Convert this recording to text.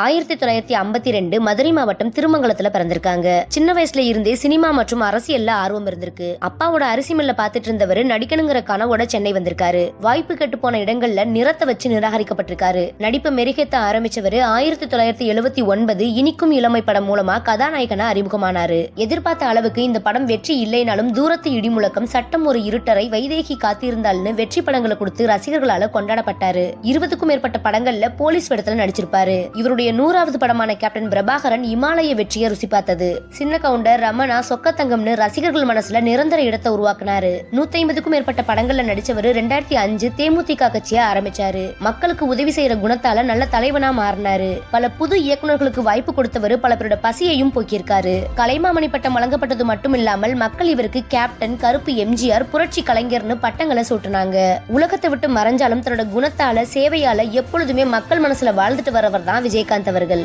1952 மதுரை மாவட்டம் திருமங்கலத்துல பிறந்திருக்காங்க. சின்ன வயசுல இருந்தே சினிமா மற்றும் அரசியல்ல ஆர்வம் இருந்திருக்கு. அப்பாவோட அரிசி மில்ல பாத்துட்டு இருந்தவர் நடிக்கணுங்கிற கனவோட சென்னை வந்திருக்காரு. வாய்ப்பு கெட்டு போன இடங்கள்ல நிறத்தை வச்சு நிராகரிக்கப்பட்டிருக்காரு. நடிப்பை மெருகேத்த ஆரம்பிச்சவர் 1979 இனிக்கும் இளமை படம் மூலமா கதாநாயகனா அறிமுகமானாரு. எதிர்பார்த்த அளவுக்கு இந்த படம் வெற்றி இல்லைனாலும் தூரத்து இடிமுழக்கம், சட்டம் ஒரு இருட்டரை, வைதேகி காத்திருந்தால்னு வெற்றி படங்களை கொடுத்து ரசிகர்களால கொண்டாடப்பட்டாரு. 20க்கும் மேற்பட்ட படங்கள்ல போலீஸ் வேடத்துல நடிச்சிருப்பாரு. இவருடைய 100வது படமான கேப்டன் பிரபாகரன் இமாலய வெற்றியை ருசி பார்த்தது. சின்ன கவுண்டர், ரமணா, சொக்கத்தங்கம்னு ரசிகர்கள் மனசுல நிரந்தர இடத்தை உருவாக்குனாரு. 150க்கும் மேற்பட்ட படங்கள்ல நடிச்சவர் 2005 தேமுதிக கட்சியை ஆரம்பிச்சாரு. மக்களுக்கு உதவி செய்யற குணத்தால நல்ல தலைவனா மாறினாரு. பல புது இயக்குநர்களுக்கு வாய்ப்பு கொடுத்தவர் பல பேரோட பசியையும் போக்கியிருக்காரு. கலைமாமணி பட்டம் வழங்கப்பட்டது மட்டும் இல்லாமல் மக்கள் இவருக்கு கேப்டன், கருப்பு எம்ஜிஆர், புரட்சி கலைஞர்னு பட்டங்களை சூட்டினாங்க. உலகத்தை விட்டு மறைஞ்சாலும் தன்னோட குணத்தால, சேவையால எப்பொழுதுமே மக்கள் மனசுல வாழ்ந்துட்டு வரவர் தான் விஜயகாந்த் அவர்கள்.